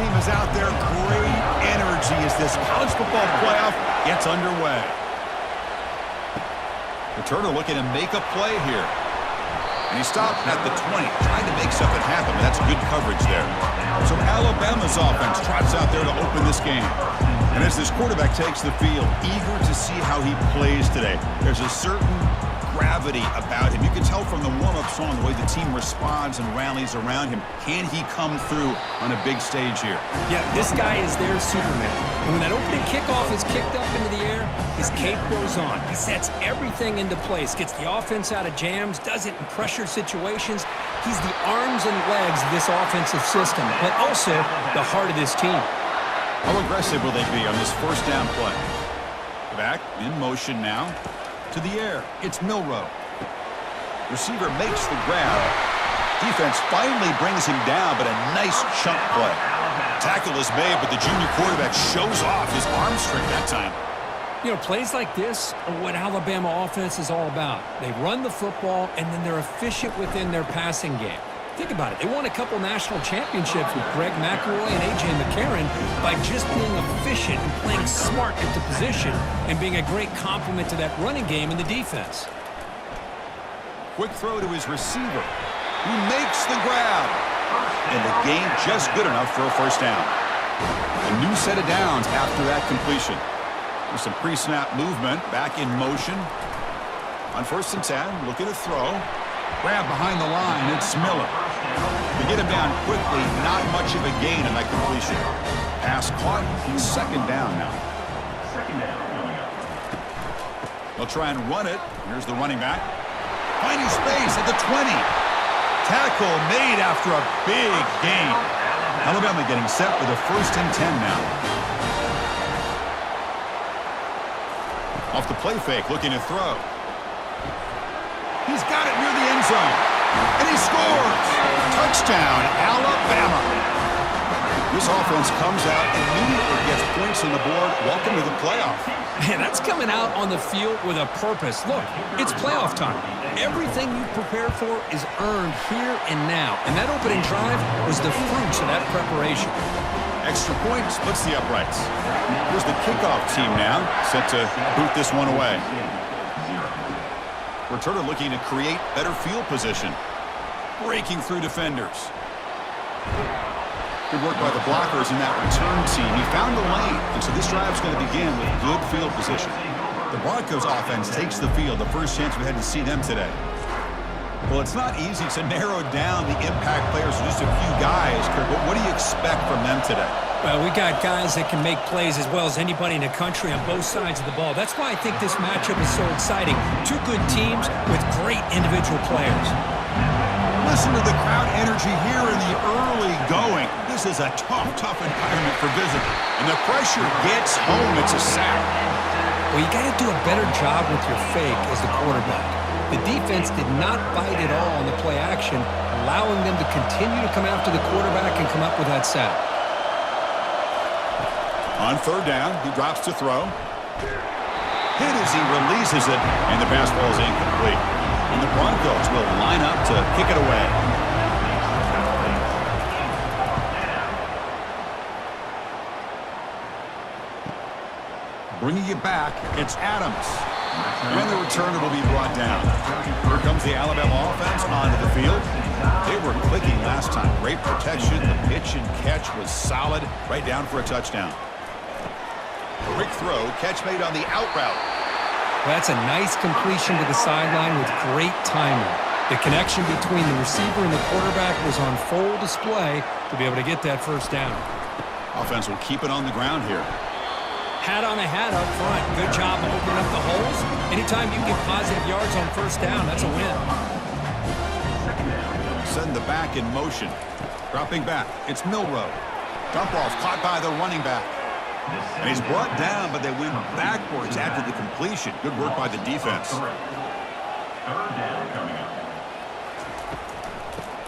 team is out there. Great energy as this college football playoff gets underway. Returner looking to make a play here. And he stopped at the 20, trying to make something happen, but that's good coverage there. So Alabama's offense trots out there to open this game. And as this quarterback takes the field, eager to see how he plays today. There's a certain gravity about him. You can tell from the warm-up song the way the team responds and rallies around him. Can he come through on a big stage here? Yeah, this guy is their Superman. And when that opening kickoff is kicked up into the air, his cape goes on. He sets everything into place, gets the offense out of jams, does it in pressure situations. He's the arms and legs of this offensive system, but also the heart of this team. How aggressive will they be on this first down play? Back in motion now. To the air, it's Milroe. Receiver makes the grab. Defense finally brings him down, but a nice chunk play. Tackle is made, but the junior quarterback shows off his arm strength that time. You know, plays like this are what Alabama offense is all about. They run the football, and then they're efficient within their passing game. Think about it. They won a couple national championships with Greg McElroy and A.J. McCarron by just being efficient and playing smart into position and being a great complement to that running game in the defense. Quick throw to his receiver, who makes the grab. And the gain just good enough for a first down. A new set of downs after that completion. With some pre-snap movement, back in motion. On 1st and 10, looking to throw. Grab behind the line, it's Miller. To get him down quickly, not much of a gain in that completion. Pass caught, second down now. They'll try and run it. Here's the running back. Finding space at the 20. Tackle made after a big gain. Alabama getting set with a 1st and 10 now. Off the play fake, looking to throw. He's got it near the end zone. And he scores! Touchdown, Alabama. This offense comes out and immediately gets points on the board. Welcome to the playoff. Man, that's coming out on the field with a purpose. Look, it's playoff time. Everything you prepare for is earned here and now. And that opening drive was the fruits of that preparation. Extra point splits the uprights. Here's the kickoff team now, set to boot this one away. Returner looking to create better field position. Breaking through defenders. Good work by the blockers in that return team. He found the lane, and so this drive is going to begin with good field position. The Broncos offense takes the field, the first chance we had to see them today. Well, it's not easy to narrow down the impact players to just a few guys, Kirk, but what do you expect from them today? Well, we got guys that can make plays as well as anybody in the country on both sides of the ball. That's why I think this matchup is so exciting. Two good teams with great individual players. Listen to the crowd energy here in the early going. This is a tough environment for visitors. And the pressure gets home. It's a sack. Well, you got to do a better job with your fake as the quarterback. The defense did not bite at all on the play action, allowing them to continue to come after the quarterback and come up with that sack. On 3rd down, he drops to throw. Hit as he releases it, and the pass ball is incomplete. And the Broncos will line up to kick it away. Bringing it back, it's Adams. And the returner will be brought down. Here comes the Alabama offense onto the field. They were clicking last time. Great protection. The pitch and catch was solid. Right down for a touchdown. Quick throw. Catch made on the out route. Well, that's a nice completion to the sideline with great timing. The connection between the receiver and the quarterback was on full display to be able to get that first down. Offense will keep it on the ground here. Hat on a hat up front. Good job of opening up the holes. Anytime you get positive yards on first down, that's a win. Send the back in motion. Dropping back. It's Milroe. Dump off caught by the running back. And he's brought down, but they went backwards after the completion. Good work by the defense.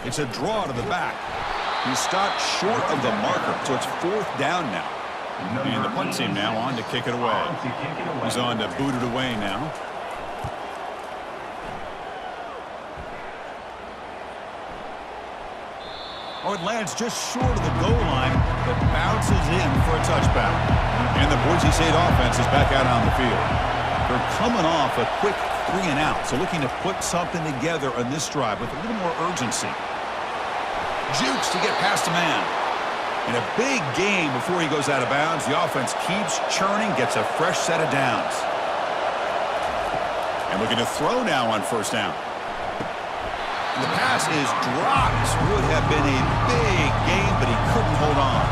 It's a draw to the back. He stopped short of the marker, so it's 4th down now. And the punt team now on to kick it away. He's on to boot it away now. Oh, it lands just short of the goal line, but touchback. And the Boise State offense is back out on the field. They're coming off a quick 3-and-out, so looking to put something together on this drive with a little more urgency. Jukes to get past a man. And a big game before he goes out of bounds. The offense keeps churning, gets a fresh set of downs. And looking to throw now on first down. And the pass is dropped. Would have been a big game, but he couldn't hold on.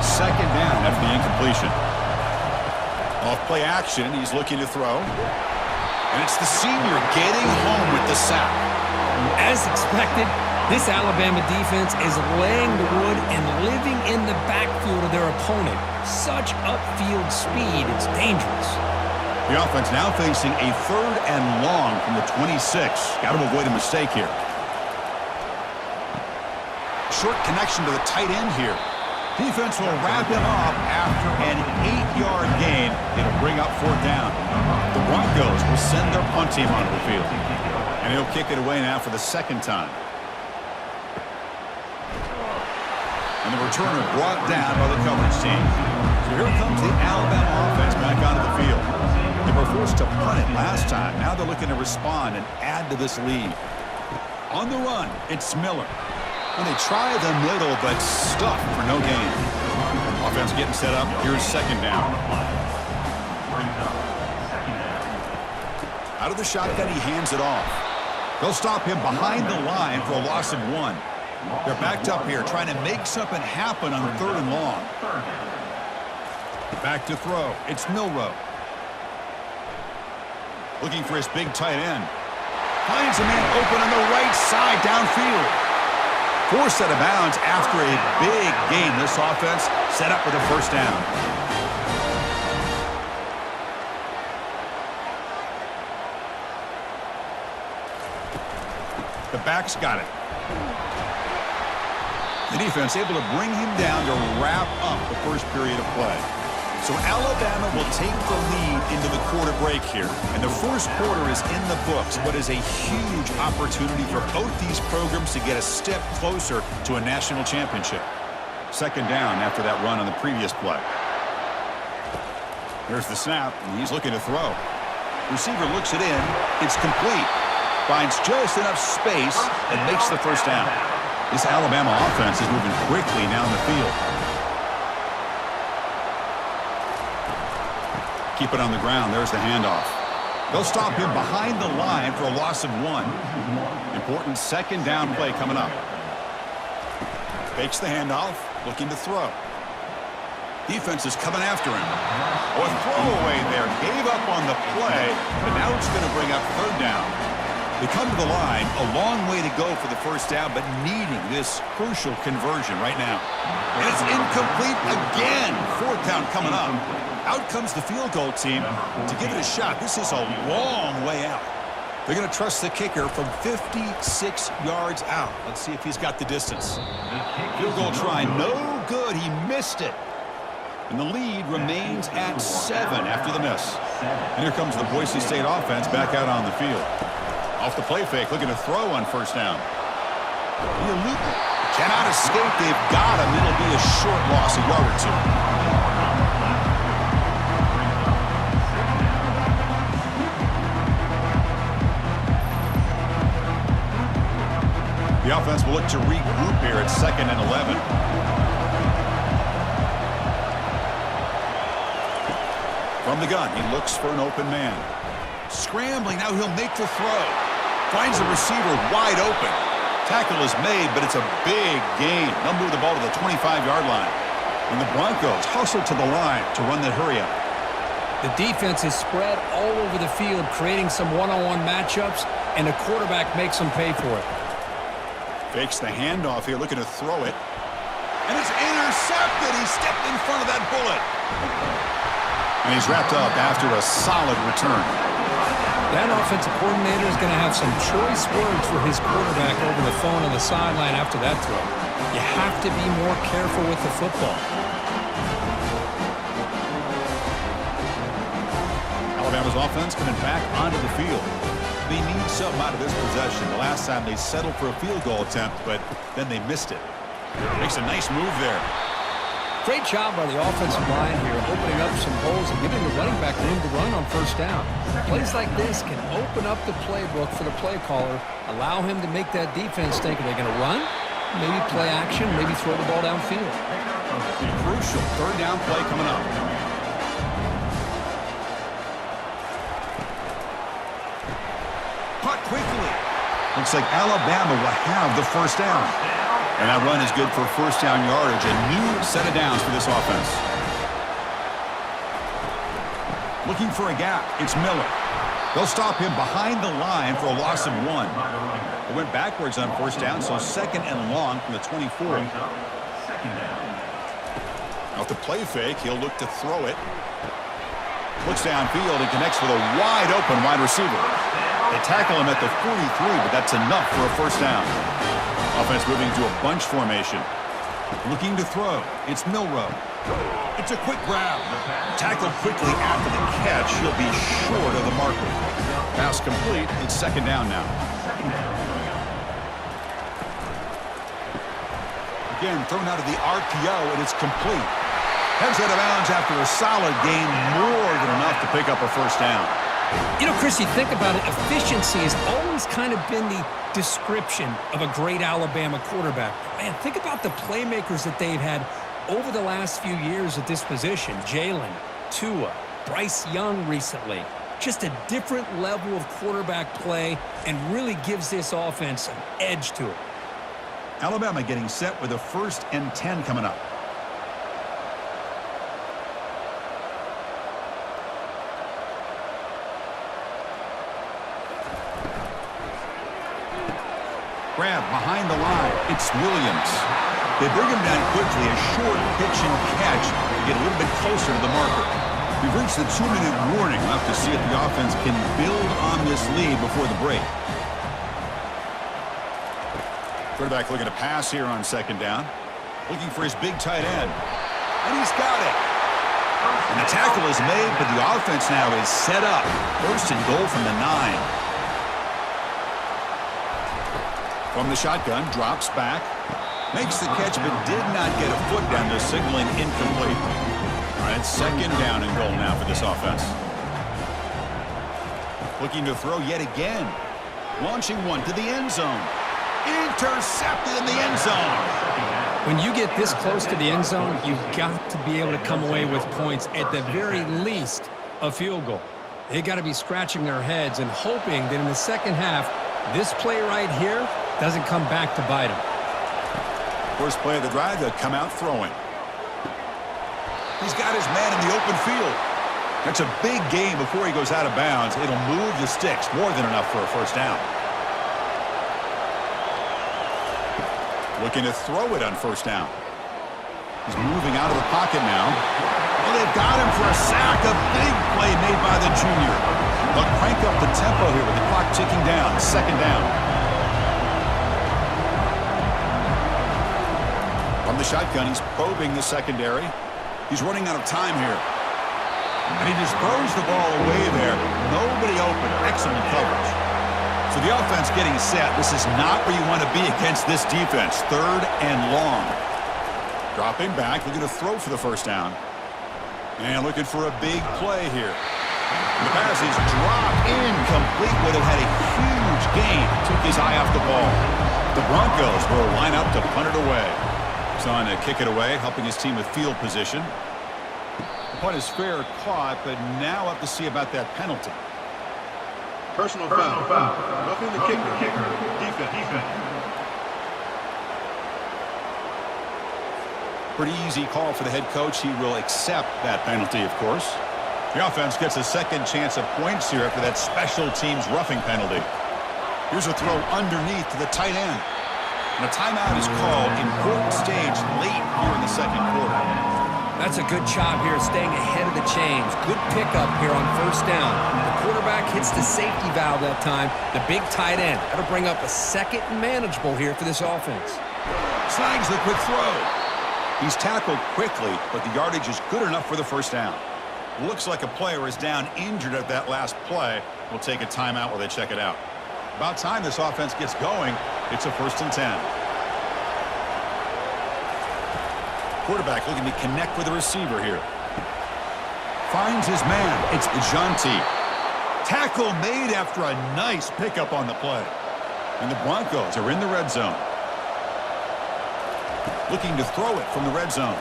Second down after the incompletion. Off play action, he's looking to throw. And it's the senior getting home with the sack. As expected, this Alabama defense is laying the wood and living in the backfield of their opponent. Such upfield speed, it's dangerous. The offense now facing a 3rd and long from the 26. Got to avoid a mistake here. Short connection to the tight end here. Defense will wrap him up after an 8-yard gain. It'll bring up 4th down. The Broncos will send their punt team onto the field. And he'll kick it away now for the 2nd time. And the returner brought down by the coverage team. So here comes the Alabama offense back onto the field. They were forced to punt it last time. Now they're looking to respond and add to this lead. On the run, it's Miller. And they try the middle, but stuck for no gain. Offense getting set up. Here's 2nd down. Out of the shotgun, he hands it off. They'll stop him behind the line for a loss of 1. They're backed up here, trying to make something happen on 3rd and long. Back to throw. It's Milroe. Looking for his big tight end. Finds a man open on the right side downfield. Forced out of bounds after a big game. This offense set up with a 1st down. The back's got it. The defense able to bring him down to wrap up the first period of play. So Alabama will take the lead into the quarter break here. And the first quarter is in the books. What is a huge opportunity for both these programs to get a step closer to a national championship. 2nd down after that run on the previous play. Here's the snap, and he's looking to throw. Receiver looks it in. It's complete. Finds just enough space and makes the 1st down. This Alabama offense is moving quickly down the field. Keep it on the ground. There's the handoff. They'll stop him behind the line for a loss of 1. Important 2nd down play coming up. Fakes the handoff, looking to throw. Defense is coming after him. Oh, a throwaway there. Gave up on the play, but now it's going to bring up 3rd down. They come to the line, a long way to go for the 1st down, but needing this crucial conversion right now. And it's incomplete again. 4th down coming up. Out comes the field goal team to give it a shot. This is a long way out. They're going to trust the kicker from 56 yards out. Let's see if he's got the distance. Field goal try, no good. He missed it. And the lead remains at 7 after the miss. And here comes the Boise State offense back out on the field. Off the play fake, looking to throw on 1st down. Cannot escape. They've got him. It'll be a short loss, a yard or 2. The offense will look to regroup here at 2nd and 11. From the gun, he looks for an open man. Scrambling, now he'll make the throw. Finds the receiver wide open. Tackle is made, but it's a big gain. They'll move the ball to the 25-yard line. And the Broncos hustle to the line to run that hurry up. The defense is spread all over the field, creating some one-on-one matchups, and the quarterback makes them pay for it. Fakes the handoff here, looking to throw it. And it's intercepted. He stepped in front of that bullet. And he's wrapped up after a solid return. That offensive coordinator is going to have some choice words for his quarterback over the phone on the sideline after that throw. You have to be more careful with the football. Alabama's offense coming back onto the field. They need something out of this possession. The last time they settled for a field goal attempt, but then they missed it. Makes a nice move there. Great job by the offensive line here, opening up some holes and giving the running back room to run on first down. Plays like this can open up the playbook for the play caller, allow him to make that defense think, are they going to run? Maybe play action, maybe throw the ball downfield. Crucial third down play coming up. Caught quickly. Looks like Alabama will have the first down. And that run is good for first down yardage. A new set of downs for this offense. Looking for a gap. It's Miller. They'll stop him behind the line for a loss of 1. They went backwards on first down, so second and long from the 24. Off the play fake, he'll look to throw it. Looks downfield and connects with a wide open wide receiver. They tackle him at the 43, but that's enough for a first down. Offense moving to a bunch formation. Looking to throw. It's Milroe. It's a quick grab. Tackled quickly after the catch. He'll be short of the marker. Pass complete. It's second down now. Again, thrown out of the RPO, and it's complete. Heads out of bounds after a solid gain, more than enough to pick up a first down. You know, Chris, you think about it, efficiency has always kind of been the description of a great Alabama quarterback. Man, think about the playmakers that they've had over the last few years at this position. Jalen, Tua, Bryce Young recently. Just a different level of quarterback play and really gives this offense an edge to it. Alabama getting set with a 1st and 10 coming up. Grab behind the line. It's Williams. They bring him down quickly. A short pitch and catch to get a little bit closer to the marker. We've reached the 2-minute warning. We'll have to see if the offense can build on this lead before the break. Quarterback looking to pass here on second down. Looking for his big tight end. And he's got it. And the tackle is made, but the offense now is set up. 1st and goal from the 9. From the shotgun, drops back. Makes the catch, but did not get a foot down to signaling incomplete. All right, second down and goal now for this offense. Looking to throw yet again. Launching one to the end zone. Intercepted in the end zone. When you get this close to the end zone, you've got to be able to come away with points, at the very least, a field goal. They got to be scratching their heads and hoping that in the second half, this play right here doesn't come back to bite them. First play of the drive, they'll come out throwing. He's got his man in the open field. That's a big gain before he goes out of bounds. It'll move the sticks, more than enough for a first down. Looking to throw it on first down. He's moving out of the pocket now. Well, they've got him for a sack. A big play made by the junior. They'll crank up the tempo here with the clock ticking down. Second down. From the shotgun, he's probing the secondary. He's running out of time here. And he just throws the ball away there. Nobody open. Excellent coverage. So the offense getting set. This is not where you want to be against this defense. 3rd and long. Dropping back, looking to throw for the first down. And looking for a big play here. The pass is dropped incomplete. Would have had a huge gain. Took his eye off the ball. The Broncos will line up to punt it away. He's on to kick it away, helping his team with field position. The punt is fair caught, but now up to see about that penalty. Personal foul. Roughing the kicker. Defense. Pretty easy call for the head coach. He will accept that penalty, of course. The offense gets a second chance at points here after that special teams roughing penalty. Here's a throw underneath to the tight end. And a timeout is called. Important stage late here in the second quarter. That's a good job here, staying ahead of the chains. Good pickup here on first down. The quarterback hits the safety valve that time. The big tight end. That'll bring up a second and manageable here for this offense. Snags the quick throw. He's tackled quickly, but the yardage is good enough for the first down. Looks like a player is down injured at that last play. We'll take a timeout while they check it out. About time this offense gets going. It's a 1st and 10. Quarterback looking to connect with the receiver here. Finds his man. It's Jeanty. Tackle made after a nice pickup on the play. And the Broncos are in the red zone. Looking to throw it from the red zone.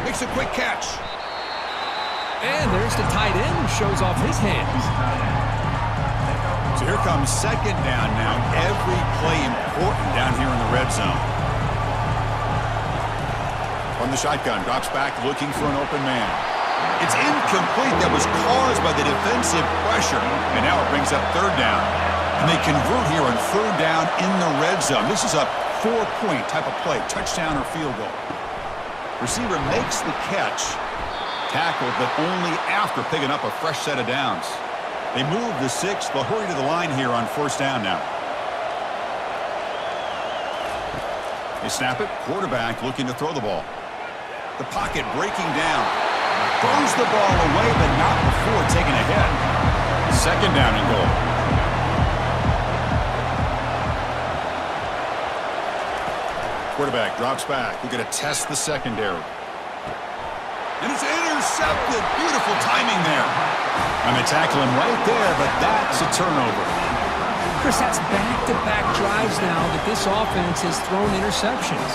Makes a quick catch. And there's the tight end who shows off his hands. So here comes second down now. Every play important down here in the red zone. From the shotgun, drops back looking for an open man. It's incomplete. That was caused by the defensive pressure. And now it brings up third down. And they convert here on third down in the red zone. This is a 4-point type of play, touchdown or field goal. Receiver makes the catch. Tackled, but only after picking up a fresh set of downs. They move the 6. They'll hurry to the line here on first down now. They snap it. Quarterback looking to throw the ball. The pocket breaking down. Throws the ball away, but not before taking a hit. Second down and goal. Quarterback drops back. We're going to test the secondary. And it's intercepted. Beautiful timing there. And they tackle him right there, but that's a turnover. Chris, that's back-to-back drives now that this offense has thrown interceptions.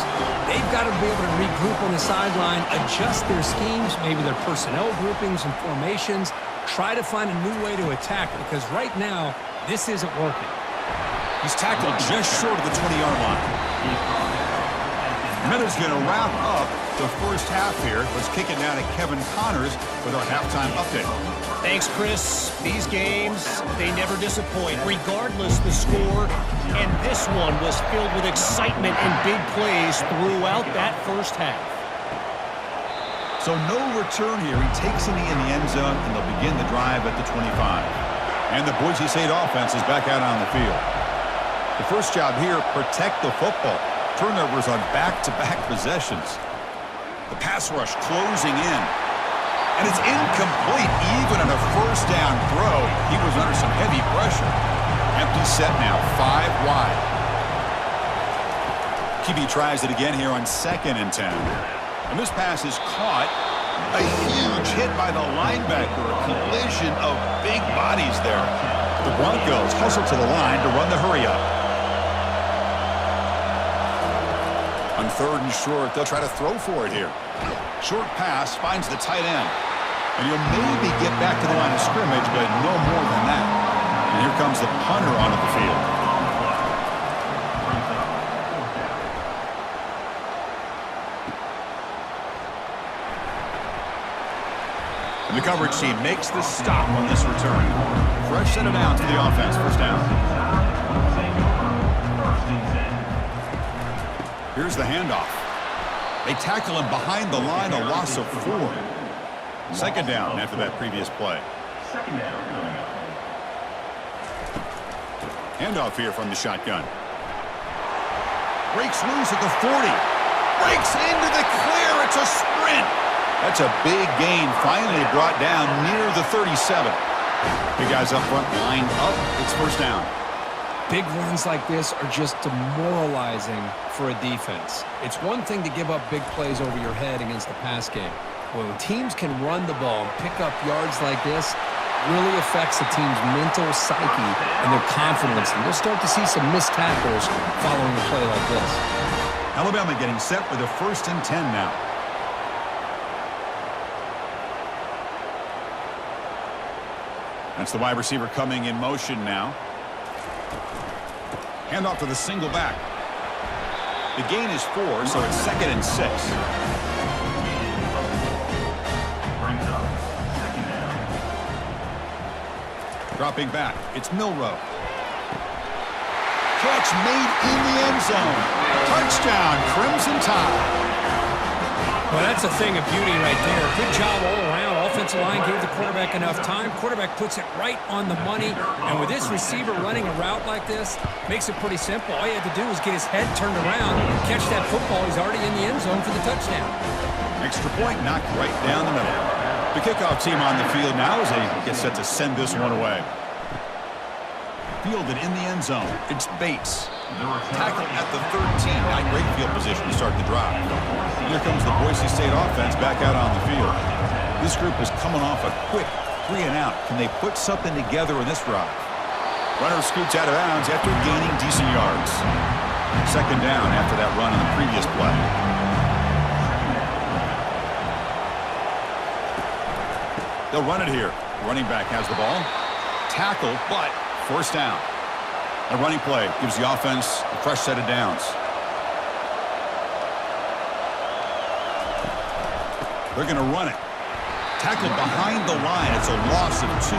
They've got to be able to regroup on the sideline, adjust their schemes, maybe their personnel groupings and formations, try to find a new way to attack it, because right now, this isn't working. He's tackled just short of the 20-yard line. Minutes going to wrap up the first half here. Let's kick it now to Kevin Connors with our halftime update. Thanks, Chris. These games, they never disappoint, regardless the score. And this one was filled with excitement and big plays throughout that first half. So no return here. He takes it in the end zone, and they'll begin the drive at the 25. And the Boise State offense is back out on the field. The first job here, protect the football. Turnovers on back-to-back possessions. The pass rush closing in. And it's incomplete even on a first down throw. He was under some heavy pressure. Empty set now, 5 wide. QB tries it again here on 2nd and 10. And this pass is caught. A huge hit by the linebacker. A collision of big bodies there. The Broncos hustle to the line to run the hurry-up. On 3rd and short, they'll try to throw for it here. Short pass finds the tight end. And he'll maybe get back to the line of scrimmage, but no more than that. And here comes the punter onto the field. And the coverage team makes the stop on this return. Fresh set of downs for the offense. First down. Here's the handoff. They tackle him behind the line, a loss of 4. Second down after that previous play. Handoff here from the shotgun. Breaks loose at the 40. Breaks into the clear. It's a sprint. That's a big gain, finally brought down near the 37. The guys up front lined up. It's first down. Big runs like this are just demoralizing for a defense. It's one thing to give up big plays over your head against the pass game. When teams can run the ball and pick up yards like this, really affects the team's mental psyche and their confidence. And you'll start to see some missed tackles following a play like this. Alabama getting set for the 1st and 10 now. That's the wide receiver coming in motion now. Handoff to the single back. The gain is 4, so it's 2nd and 6. Dropping back, it's Milrow. Catch made in the end zone. Touchdown, Crimson Tide. Well, that's a thing of beauty right there. Good job all around. Offensive line gave the quarterback enough time. Quarterback puts it right on the money. And with this receiver running a route like this, makes it pretty simple. All you have to do is get his head turned around, catch that football. He's already in the end zone for the touchdown. Extra point knocked right down the middle. The kickoff team on the field now as they get set to send this one away. Fielded in the end zone. It's Bates. Tackle at the 13. Not great field position to start the drive. Here comes the Boise State offense back out on the field. This group is coming off a quick 3-and-out. Can they put something together in this drive? Runner scoots out of bounds after gaining decent yards. Second down after that run on the previous play. They'll run it here. The running back has the ball. Tackle, but first down. A running play gives the offense a fresh set of downs. They're going to run it. Tackled behind the line. It's a loss of 2.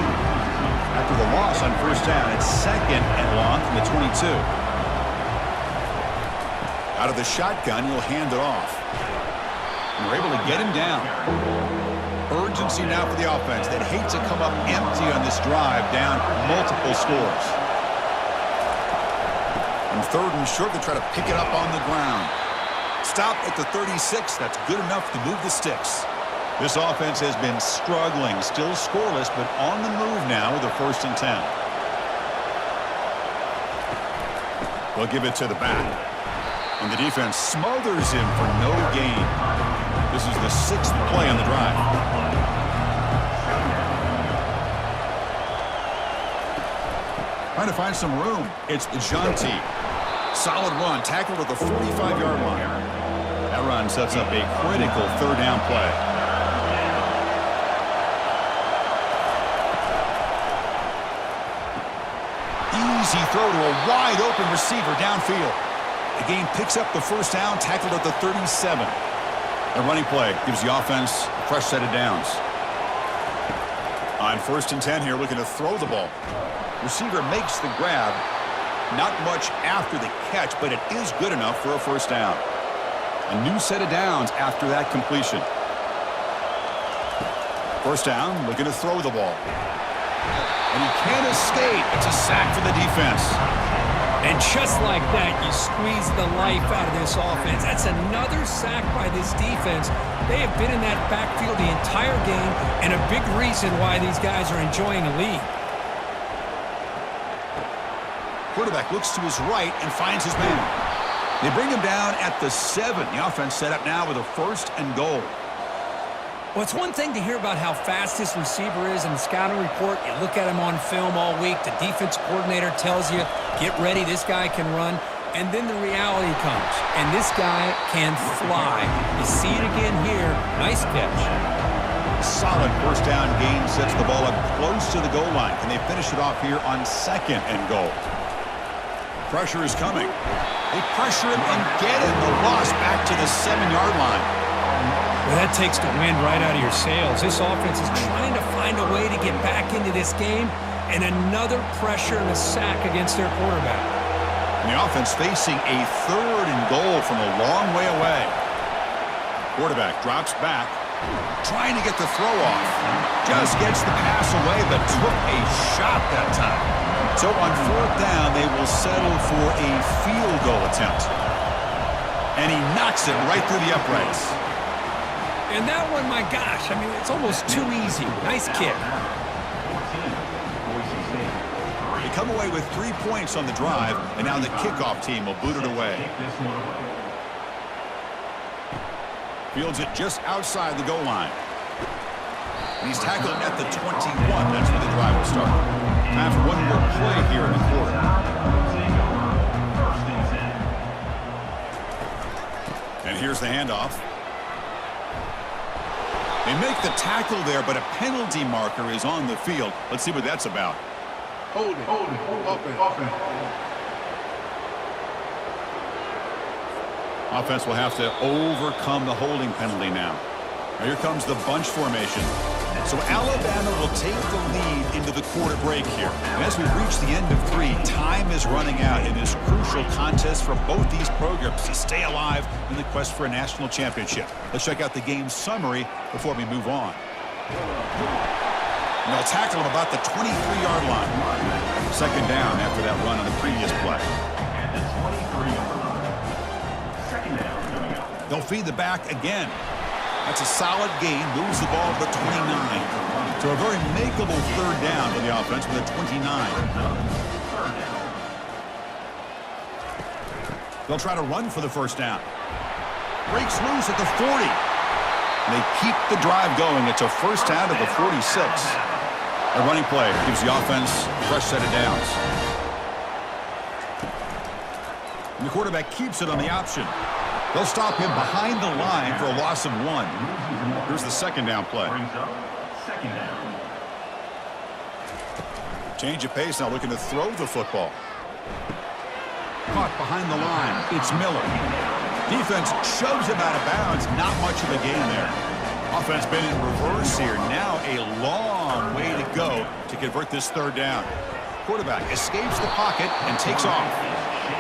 After the loss on first down, it's second and long from the 22. Out of the shotgun, he'll hand it off. And we're able to get him down. Urgency now for the offense. They'd hate to come up empty on this drive, down multiple scores. And third and short, they try to pick it up on the ground. Stop at the 36. That's good enough to move the sticks. This offense has been struggling, still scoreless, but on the move now with a 1st and 10. They'll give it to the back. And the defense smothers him for no gain. This is the 6th play on the drive. Trying to find some room. It's Jeanty. Solid run, tackled at the 45-yard line. That run sets up a critical 3rd down play. Easy throw to a wide-open receiver downfield. The game picks up the 1st down, tackled at the 37. The running play gives the offense a fresh set of downs. On 1st and 10 here, looking to throw the ball. Receiver makes the grab. Not much after the catch, but it is good enough for a 1st down. A new set of downs after that completion. 1st down, looking to throw the ball. And he can't escape. It's a sack for the defense. And just like that, you squeeze the life out of this offense. That's another sack by this defense. They have been in that backfield the entire game, and a big reason why these guys are enjoying a lead. Quarterback looks to his right and finds his man. They bring him down at the 7. The offense set up now with a 1st and goal. Well, it's one thing to hear about how fast this receiver is in the scouting report. You look at him on film all week. The defense coordinator tells you, get ready, this guy can run. And then the reality comes, and this guy can fly. You see it again here. Nice catch. Solid 1st down gain sets the ball up close to the goal line. Can they finish it off here on 2nd and goal? Pressure is coming. They pressure him and get him. The loss back to the 7-yard line. Well, that takes the wind right out of your sails. This offense is trying to find a way to get back into this game, and another pressure and a sack against their quarterback. And the offense facing a 3rd and goal from a long way away. Quarterback drops back, trying to get the throw off. Just gets the pass away, but took a shot that time. So on 4th down, they will settle for a field goal attempt. And he knocks it right through the uprights. And that one, my gosh, I mean, it's almost too easy. Nice kick. They come away with 3 points on the drive, and now the kickoff team will boot it away. Fields it just outside the goal line. And he's tackled at the 21. That's where the drive will start. Time for one more play here in the quarter. And here's the handoff. They make the tackle there, but a penalty marker is on the field. Let's see what that's about. Hold it. Offense will have to overcome the holding penalty now. Now here comes the bunch formation. So Alabama will take the lead into the quarter break here. And as we reach the end of 3, time is running out in this crucial contest for both these programs to stay alive in the quest for a national championship. Let's check out the game summary before we move on. And they'll tackle him about the 23-yard line. 2nd down after that run on the previous play. They'll feed the back again. That's a solid gain, moves the ball to the 29. So a very makeable 3rd down for the offense with a 29. They'll try to run for the first down. Breaks loose at the 40. They keep the drive going. It's a first down to the 46. A running play gives the offense a fresh set of downs. And the quarterback keeps it on the option. They'll stop him behind the line for a loss of 1. Here's the second down play. Change of pace now, looking to throw the football. Caught behind the line. It's Miller. Defense shoves him out of bounds. Not much of a gain there. Offense been in reverse here. Now a long way to go to convert this third down. Quarterback escapes the pocket and takes off.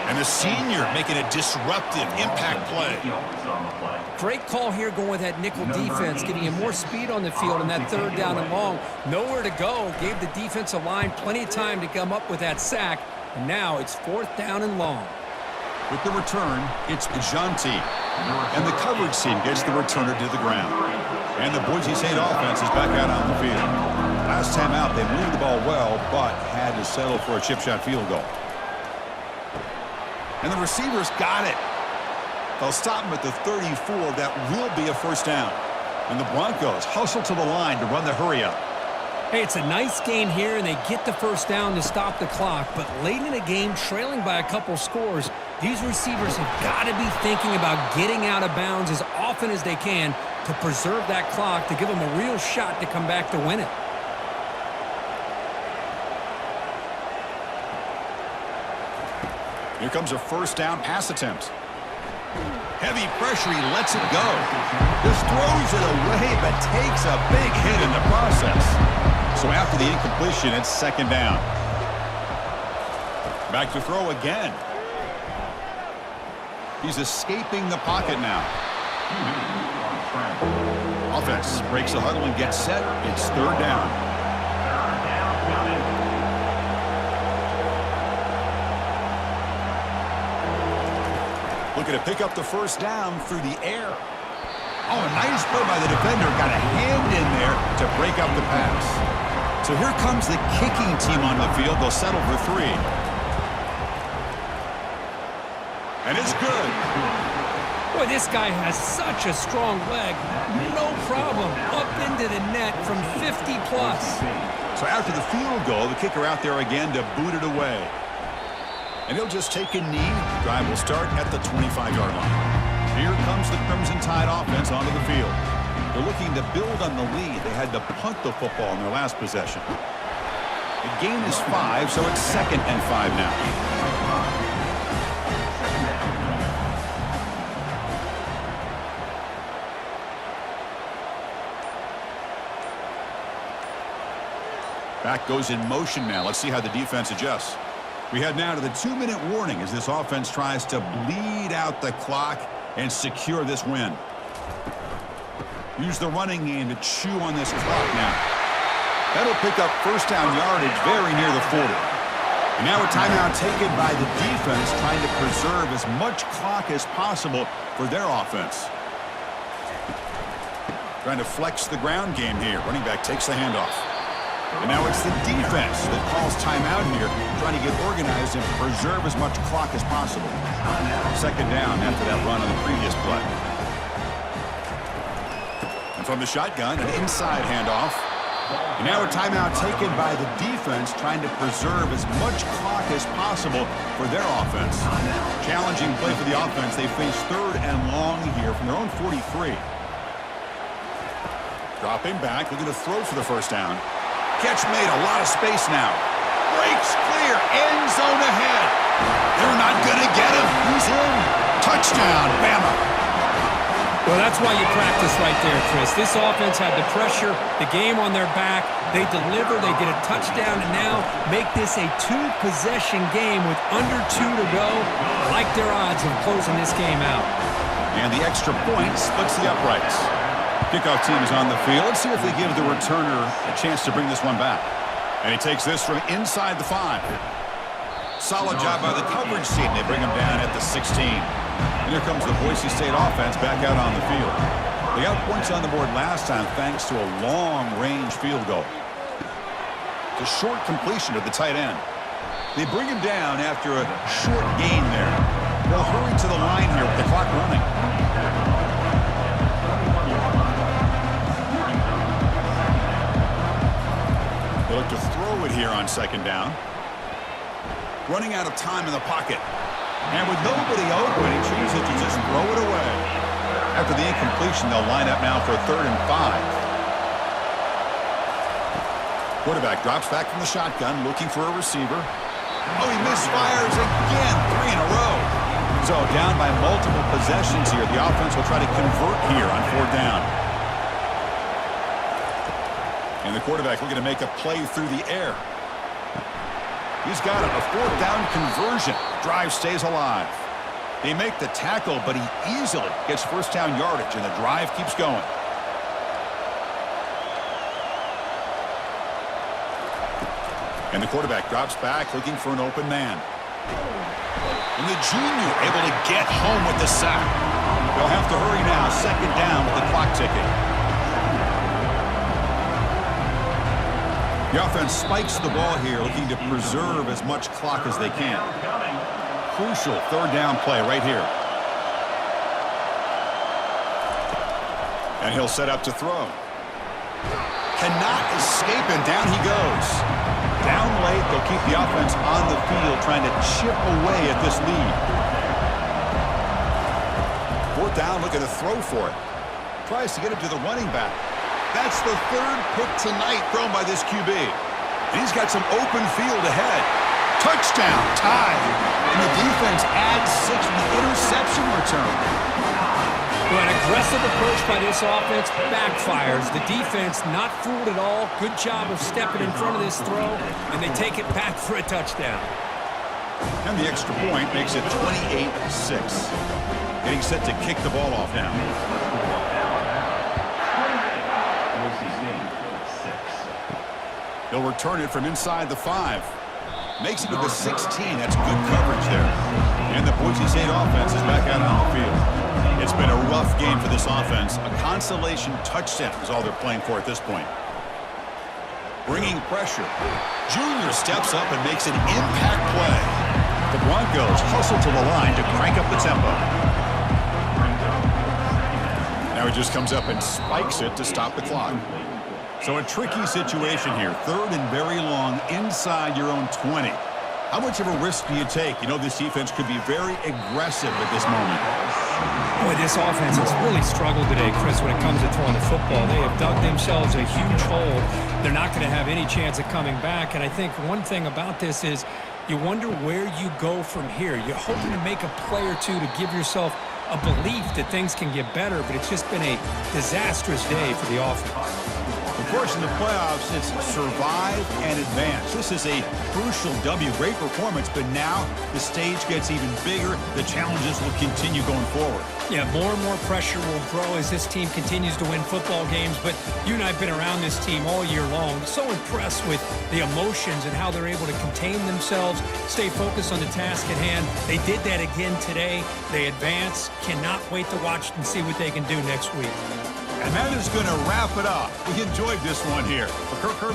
And the senior making a disruptive impact play. Great call here going with that nickel defense, giving him more speed on the field in that third down and long. Nowhere to go. Gave the defensive line plenty of time to come up with that sack. And now it's fourth down and long. With the return, it's Jeanty. And the coverage team gets the returner to the ground. And the Boise State offense is back out on the field. Last time out, they moved the ball well, but had to settle for a chip shot field goal. And the receivers got it. They'll stop him at the 34. That will be a first down. And the Broncos hustle to the line to run the hurry up. Hey, it's a nice gain here, and they get the first down to stop the clock. But late in the game, trailing by a couple scores, these receivers have got to be thinking about getting out of bounds as often as they can to preserve that clock, to give them a real shot to come back to win it. Here comes a first down pass attempt. Heavy pressure, he lets it go. Just throws it away, but takes a big hit in the process. So after the incompletion, it's second down. Back to throw again. He's escaping the pocket now. Offense breaks the huddle and gets set. It's third down. Looking to pick up the first down through the air. Oh, a nice play by the defender. Got a hand in there to break up the pass. So here comes the kicking team on the field. They'll settle for 3. And it's good. Boy, this guy has such a strong leg. No problem. Up into the net from 50 plus. So after the field goal, the kicker out there again to boot it away. And he'll just take a knee. Drive will start at the 25-yard line. Here comes the Crimson Tide offense onto the field. They're looking to build on the lead. They had to punt the football in their last possession. The gain is 5, so it's 2nd and 5 now. Back goes in motion now. Let's see how the defense adjusts. We head now to the 2-minute warning as this offense tries to bleed out the clock and secure this win. Use the running game to chew on this clock now. That'll pick up first down yardage very near the 40. And now a timeout taken by the defense, trying to preserve as much clock as possible for their offense. Trying to flex the ground game here. Running back takes the handoff. And now it's the defense that calls timeout here, trying to get organized and preserve as much clock as possible. Second down after that run on the previous play. And from the shotgun, an inside handoff. And now a timeout taken by the defense, trying to preserve as much clock as possible for their offense. Challenging play for the offense. They face third and long here from their own 43. Dropping back, looking to throw for the first down. Catch made, a lot of space now. Breaks clear, end zone ahead. They're not going to get him. He's in. Touchdown, Bama. Well, that's why you practice right there, Chris. This offense had the pressure, the game on their back. They deliver, they get a touchdown, and now make this a 2-possession game with under 2 to go. I like their odds of closing this game out. And the extra point splits the uprights. Kickoff team is on the field. Let's see if they give the returner a chance to bring this one back. And he takes this from inside the 5. Solid job by the coverage team. They bring him down at the 16. And here comes the Boise State offense back out on the field. They got points on the board last time thanks to a long-range field goal. It's a short completion to the tight end. They bring him down after a short gain there. They'll hurry to the line here with the clock running. They look to throw it here on second down. Running out of time in the pocket. And with nobody open, he chooses to just throw it away. After the incompletion, they'll line up now for 3rd and 5. Quarterback drops back from the shotgun, looking for a receiver. Oh, he misfires again, 3 in a row. So down by multiple possessions here. The offense will try to convert here on 4th down. And the quarterback looking to make a play through the air. He's got it, a 4th down conversion. Drive stays alive. They make the tackle, but he easily gets 1st down yardage, and the drive keeps going. And the quarterback drops back, looking for an open man. And the junior able to get home with the sack. They'll have to hurry now, 2nd down with the clock ticking. The offense spikes the ball here, looking to preserve as much clock as they can. Crucial 3rd down play right here. And he'll set up to throw. Cannot escape, and down he goes. Down late, they'll keep the offense on the field, trying to chip away at this lead. 4th down, looking to throw for it. Tries to get it to the running back. That's the 3rd pick tonight thrown by this QB. And he's got some open field ahead. Touchdown, tied. And the defense adds 6 with the interception return. Well, an aggressive approach by this offense backfires. The defense not fooled at all. Good job of stepping in front of this throw, and they take it back for a touchdown. And the extra point makes it 28-6. Getting set to kick the ball off now. He'll return it from inside the 5. Makes it to the 16. That's good coverage there. And the Boise State offense is back out on the field. It's been a rough game for this offense. A consolation touchdown is all they're playing for at this point. Bringing pressure. Junior steps up and makes an impact play. The Broncos hustle to the line to crank up the tempo. Now he just comes up and spikes it to stop the clock. So a tricky situation here. 3rd and very long inside your own 20. How much of a risk do you take? You know, this defense could be very aggressive at this moment. Boy, this offense has really struggled today, Chris, when it comes to throwing the football. They have dug themselves a huge hole. They're not going to have any chance of coming back. And I think one thing about this is you wonder where you go from here. You're hoping to make a play or two to give yourself a belief that things can get better, but it's just been a disastrous day for the offense. Of course, in the playoffs, it's survive and advance. This is a crucial W. Great performance, but now the stage gets even bigger. The challenges will continue going forward. Yeah, more and more pressure will grow as this team continues to win football games, but you and I have been around this team all year long. So impressed with the emotions and how they're able to contain themselves, stay focused on the task at hand. They did that again today. They advance. Cannot wait to watch and see what they can do next week. And that is going to wrap it up. We enjoyed this one here. For Kirk